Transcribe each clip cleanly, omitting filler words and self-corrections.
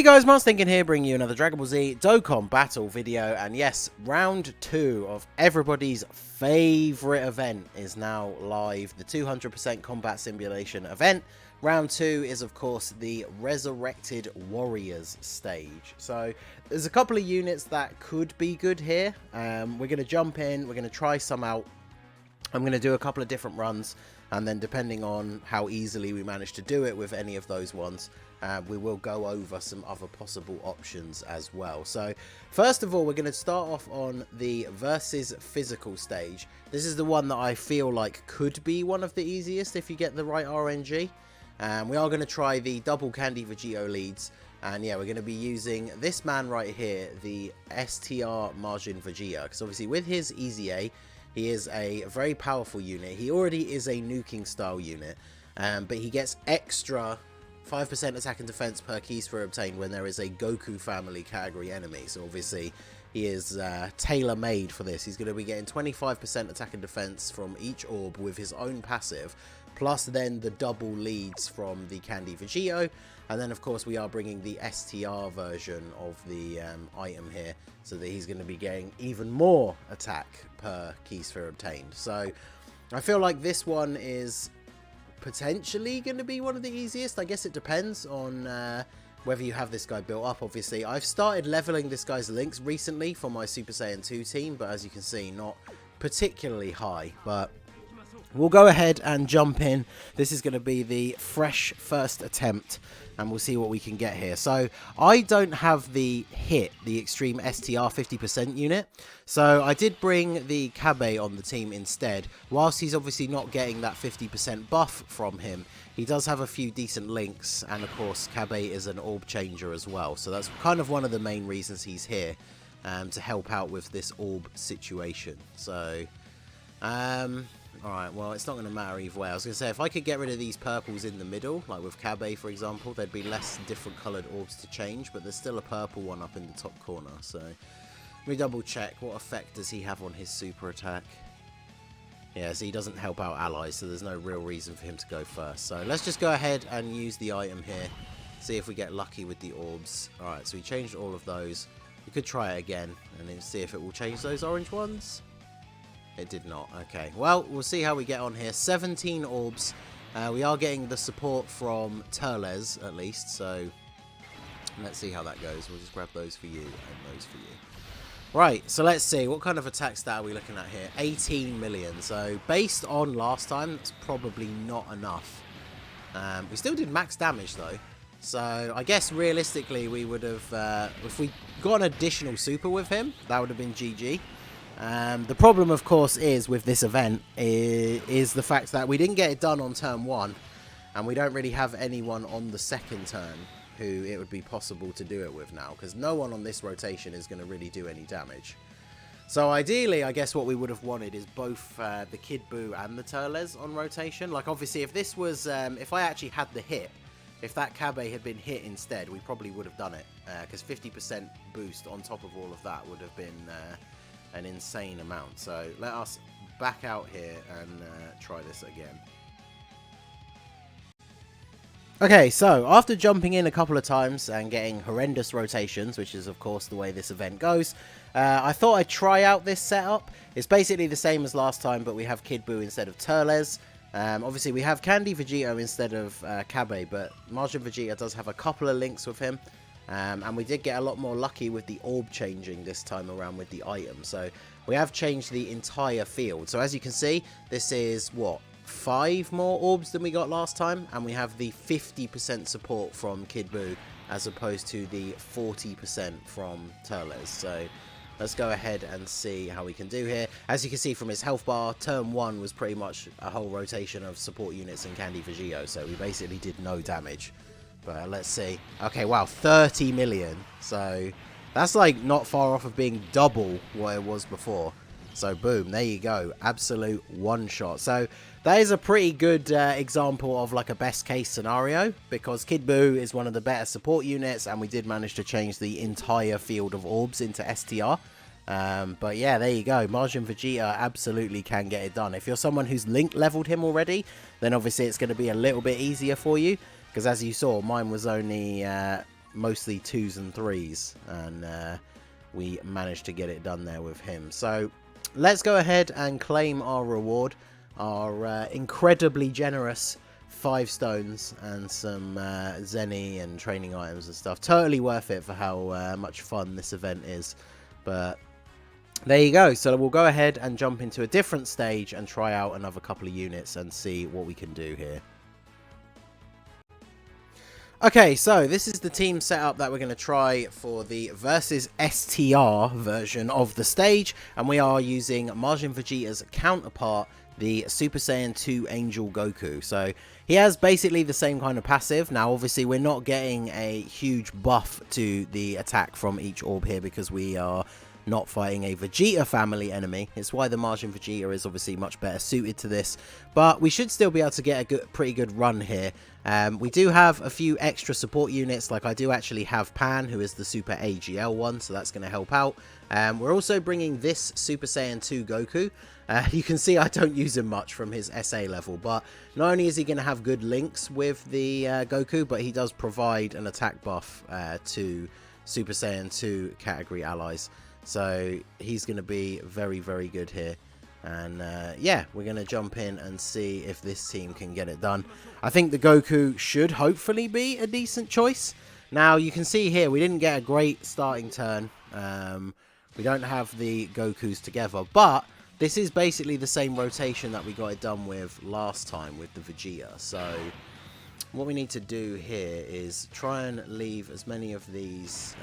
Hey guys, Mars Thinking here, bringing you another Dragon Ball Z Dokkan battle video, and yes, round 2 of everybody's favourite event is now live, the 200% combat simulation event. Round 2 is of course the Resurrected Warriors stage, so there's a couple of units that could be good here. We're going to jump in, we're going to try some out. I'm going to do a couple of different runs, and then depending on how easily we manage to do it with any of those ones, we will go over some other possible options as well. So first of all, we're going to start off on the versus physical stage. This is the one that I feel like could be one of the easiest if you get the right RNG. We are going to try the double Candy Vegito leads. And yeah, we're going to be using this man right here, the STR Margin Vegeta, because obviously with his Easy A, he is a very powerful unit. He already is a nuking style unit, but he gets extra 5% attack and defense per key sphere obtained when there is a Goku family category enemy. So obviously he is tailor-made for this. He's going to be getting 25% attack and defense from each orb with his own passive, plus then the double leads from the Candy Vegito. And then of course we are bringing the STR version of the item here, so that he's going to be getting even more attack per key sphere obtained. So I feel like this one is potentially going to be one of the easiest. I guess it depends on whether you have this guy built up. Obviously I've started leveling this guy's links recently for my Super Saiyan 2 team, but as you can see, not particularly high. But we'll go ahead and jump in. This is going to be the fresh first attempt, and we'll see what we can get here. So I don't have the Extreme STR 50% unit, so I did bring the Kabe on the team instead. Whilst he's obviously not getting that 50% buff from him, he does have a few decent links, and of course Kabe is an orb changer as well, so that's kind of one of the main reasons he's here, to help out with this orb situation. So alright, well, it's not going to matter either way. I was going to say, if I could get rid of these purples in the middle, like with Kabe, for example, there'd be less different coloured orbs to change, but there's still a purple one up in the top corner. So let me double check. What effect does he have on his super attack? Yeah, so he doesn't help out allies, so there's no real reason for him to go first. So let's just go ahead and use the item here, see if we get lucky with the orbs. Alright, so we changed all of those. We could try it again, and then see if it will change those orange ones. It did not. Okay, well, we'll see how we get on here. 17 orbs. We are getting the support from Turles, at least, so let's see how that goes. We'll just grab those for you and those for you. Right, so let's see. What kind of attack stat are we looking at here? 18 million. So based on last time, it's probably not enough. We still did max damage, though. So I guess realistically, we would have, if we got an additional super with him, that would have been GG. The problem, of course, is with this event is the fact that we didn't get it done on turn 1, and we don't really have anyone on the second turn who it would be possible to do it with now, because no one on this rotation is going to really do any damage. So ideally, I guess what we would have wanted is both the Kid Buu and the Turles on rotation. Like, obviously, if this was, if I actually had the hit, if that Kabe had been hit instead, we probably would have done it, because 50% boost on top of all of that would have been an insane amount. So let us back out here and try this again. Okay, so after jumping in a couple of times and getting horrendous rotations, which is of course the way this event goes, I thought I'd try out this setup. It's basically the same as last time, but we have Kid Buu instead of Turles. Obviously we have Candy Vegito instead of Kabe, but Margin Vegeta does have a couple of links with him. And we did get a lot more lucky with the orb changing this time around with the item. So we have changed the entire field. So as you can see, this is, what, 5 more orbs than we got last time? And we have the 50% support from Kid Buu as opposed to the 40% from Turles. So let's go ahead and see how we can do here. As you can see from his health bar, turn 1 was pretty much a whole rotation of support units and Candy Vegito. So we basically did no damage. But let's see. Okay, wow, 30 million. So that's like not far off of being double what it was before. So boom, there you go. Absolute one shot. So that is a pretty good example of like a best case scenario, because Kid Buu is one of the better support units, and we did manage to change the entire field of orbs into STR. But yeah, there you go. Margin Vegeta absolutely can get it done. If you're someone who's link leveled him already, then obviously it's going to be a little bit easier for you. Because as you saw, mine was only mostly 2s and 3s, and we managed to get it done there with him. So let's go ahead and claim our reward, our incredibly generous 5 stones and some Zenny and training items and stuff. Totally worth it for how much fun this event is. But there you go. So we'll go ahead and jump into a different stage and try out another couple of units and see what we can do here. Okay, so this is the team setup that we're going to try for the versus STR version of the stage, and we are using Majin Vegeta's counterpart, the Super Saiyan 2 Angel Goku. So he has basically the same kind of passive. Now obviously we're not getting a huge buff to the attack from each orb here because we are not fighting a Vegeta family enemy. It's why the Majin Vegeta is obviously much better suited to this, but we should still be able to get a pretty good run here. We do have a few extra support units, like I do actually have Pan, who is the Super AGL one, so that's going to help out. We're also bringing this Super Saiyan 2 Goku. You can see I don't use him much from his SA level, but not only is he going to have good links with the Goku, but he does provide an attack buff to Super Saiyan 2 category allies. So he's going to be very, very good here. And yeah, we're going to jump in and see if this team can get it done. I think the Goku should hopefully be a decent choice. Now, you can see here, we didn't get a great starting turn. We don't have the Gokus together, but this is basically the same rotation that we got it done with last time with the Vegeta. So what we need to do here is try and leave as many of these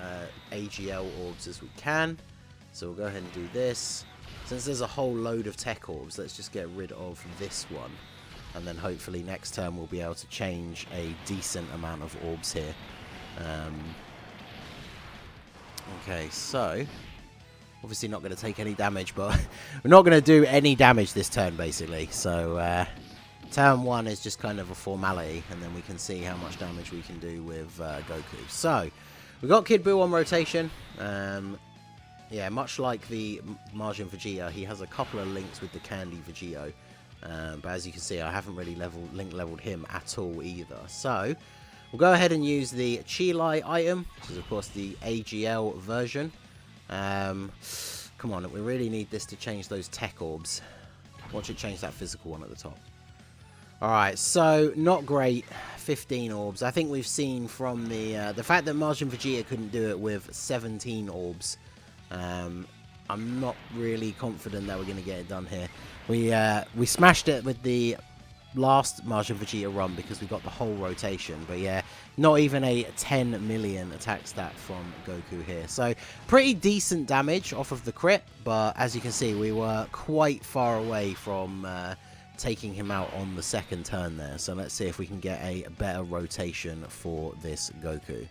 AGL orbs as we can. So we'll go ahead and do this. Since there's a whole load of tech orbs, let's just get rid of this one. And then hopefully next turn we'll be able to change a decent amount of orbs here. Okay, so obviously not going to take any damage, but we're not going to do any damage this turn basically. So turn 1 is just kind of a formality, and then we can see how much damage we can do with Goku. So we've got Kid Buu on rotation. Yeah, much like the Majin Vegeta, he has a couple of links with the Candy Vegito. But as you can see, I haven't really link leveled him at all either. So we'll go ahead and use the Chilai item, which is of course the AGL version. Come on, we really need this to change those tech orbs. Watch it change that physical one at the top. Alright, so not great. 15 orbs. I think we've seen from the fact that Majin Vegeta couldn't do it with 17 orbs. I'm not really confident that we're going to get it done here. We smashed it with the last Majin Vegeta run because we got the whole rotation. But yeah, not even a 10 million attack stat from Goku here. So pretty decent damage off of the crit. But as you can see, we were quite far away from taking him out on the second turn there. So let's see if we can get a better rotation for this Goku.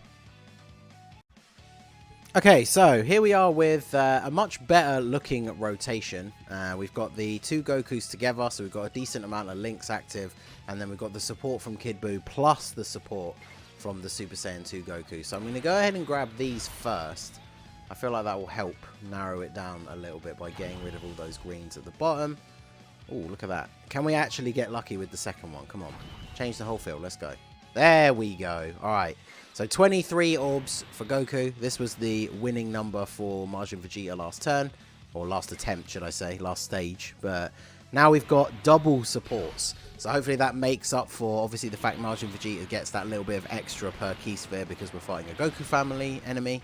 Okay, so here we are with a much better looking rotation. We've got the 2 Gokus together, so we've got a decent amount of links active, and then we've got the support from Kid Buu plus the support from the Super Saiyan 2 Goku. So I'm going to go ahead and grab these first. I feel like that will help narrow it down a little bit by getting rid of all those greens at the bottom. Oh, look at that. Can we actually get lucky with the second one? Come on. Change the whole field. Let's go. There we go. All right. So 23 orbs for Goku. This was the winning number for Majin Vegeta last turn. Or last attempt, should I say. Last stage. But now we've got double supports. So hopefully that makes up for, obviously, the fact Majin Vegeta gets that little bit of extra per key sphere because we're fighting a Goku family enemy.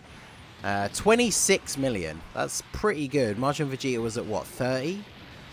26 million. That's pretty good. Majin Vegeta was at, what, 30?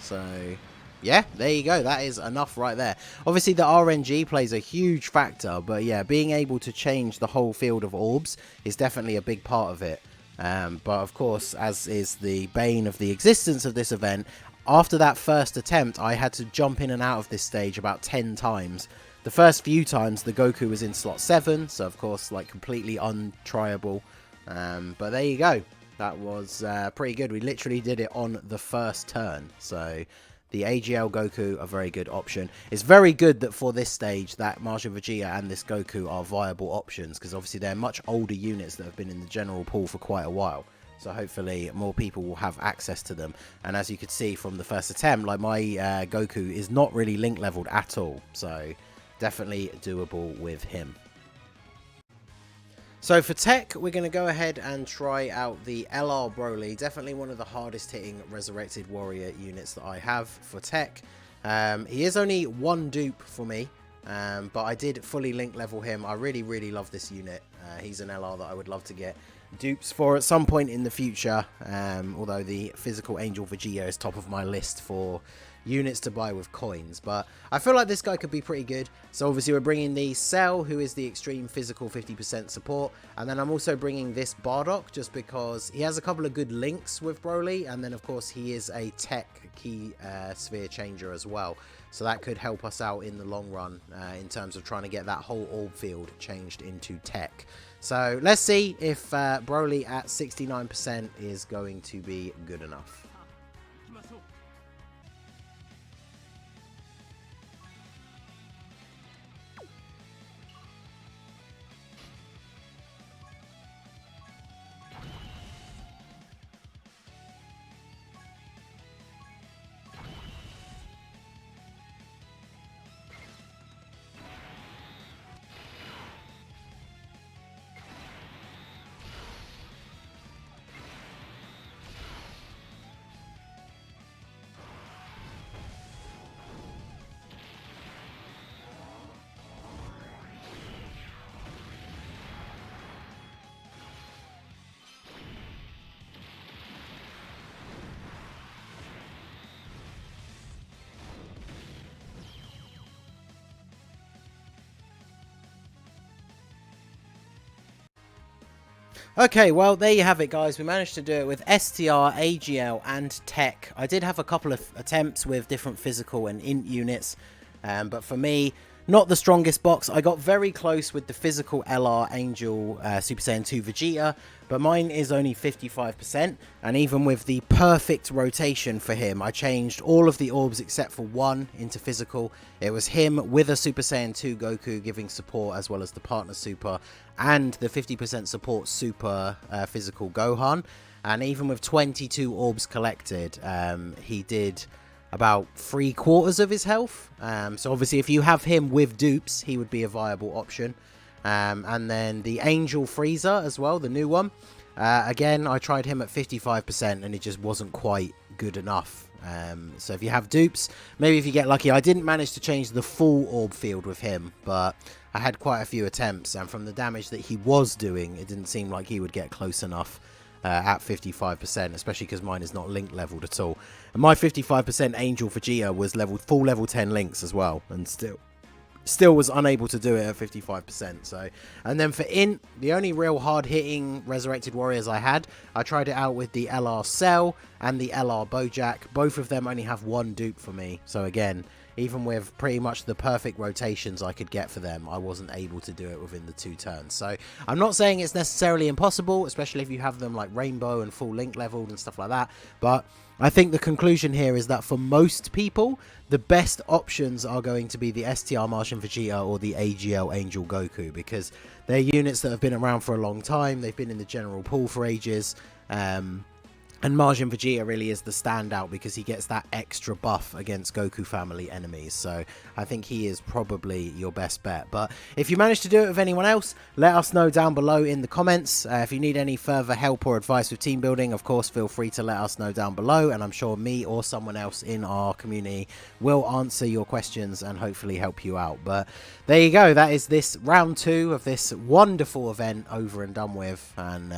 So yeah, there you go. That is enough right there. Obviously, the RNG plays a huge factor, but yeah, being able to change the whole field of orbs is definitely a big part of it. But of course, as is the bane of the existence of this event, after that first attempt, I had to jump in and out of this stage about 10 times. The first few times, the Goku was in slot 7, so of course, like, completely untryable. But there you go. That was pretty good. We literally did it on the first turn, so the AGL Goku, a very good option. It's very good that for this stage that Majin Vegeta and this Goku are viable options, because obviously they're much older units that have been in the general pool for quite a while. So hopefully more people will have access to them. And as you could see from the first attempt, like, my Goku is not really link leveled at all. So definitely doable with him. So for tech, we're going to go ahead and try out the LR Broly. Definitely one of the hardest hitting Resurrected Warrior units that I have for tech. He is only one dupe for me, but I did fully link level him. I really love this unit. He's an LR that I would love to get dupes for at some point in the future, although the physical Angel Vegeta is top of my list for units to buy with coins. But I feel like this guy could be pretty good. So obviously we're bringing the Cell, who is the extreme physical 50% support, and then I'm also bringing this Bardock just because he has a couple of good links with Broly, and then of course he is a tech key sphere changer as well, so that could help us out in the long run in terms of trying to get that whole orb field changed into tech. So let's see if Broly at 69% is going to be good enough. Okay, well, there you have it, guys. We managed to do it with STR, AGL, and Tech. I did have a couple of attempts with different physical and int units, but for me, not the strongest box. I got very close with the physical LR Angel Super Saiyan 2 Vegeta, but mine is only 55%, and even with the perfect rotation for him, I changed all of the orbs except for one into physical. It was him with a Super Saiyan 2 Goku giving support, as well as the partner super, and the 50% support super physical Gohan. And even with 22 orbs collected, he did about 3/4 of his health. So obviously if you have him with dupes, he would be a viable option. And then the Angel FRIEZA as well, the new one. Again, I tried him at 55% and it just wasn't quite good enough. So if you have dupes, maybe if you get lucky. I didn't manage to change the full orb field with him, but I had quite a few attempts, and from the damage that he was doing, it didn't seem like he would get close enough at 55%, especially because mine is not link leveled at all. And my 55% Angel Vegeta was full level 10 links as well, and still was unable to do it at 55%. So, and then for int, the only real hard hitting Resurrected Warriors I had, I tried it out with the LR Cell and the LR Bojack. Both of them only have one dupe for me, so again, even with pretty much the perfect rotations I could get for them, I wasn't able to do it within the 2 turns. So I'm not saying it's necessarily impossible, especially if you have them like Rainbow and full link leveled and stuff like that, but I think the conclusion here is that for most people, the best options are going to be the STR Martian Vegeta or the AGL Angel Goku, because they're units that have been around for a long time, they've been in the general pool for ages, and Martian Vegeta really is the standout because he gets that extra buff against Goku family enemies. So I think he is probably your best bet. But if you manage to do it with anyone else, let us know down below in the comments. If you need any further help or advice with team building, of course, feel free to let us know down below. And I'm sure me or someone else in our community will answer your questions and hopefully help you out. But there you go. That is this round 2 of this wonderful event over and done with. And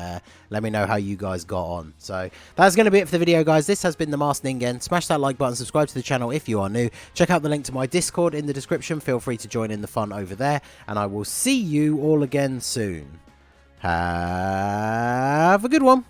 let me know how you guys got on. So that's going to be it for the video, guys. This has been the Masked Ningen. Smash that like button, subscribe to the channel if you are new. Check out the link to my Discord in the description. Feel free to join in the fun over there. And I will see you all again soon. Have a good one.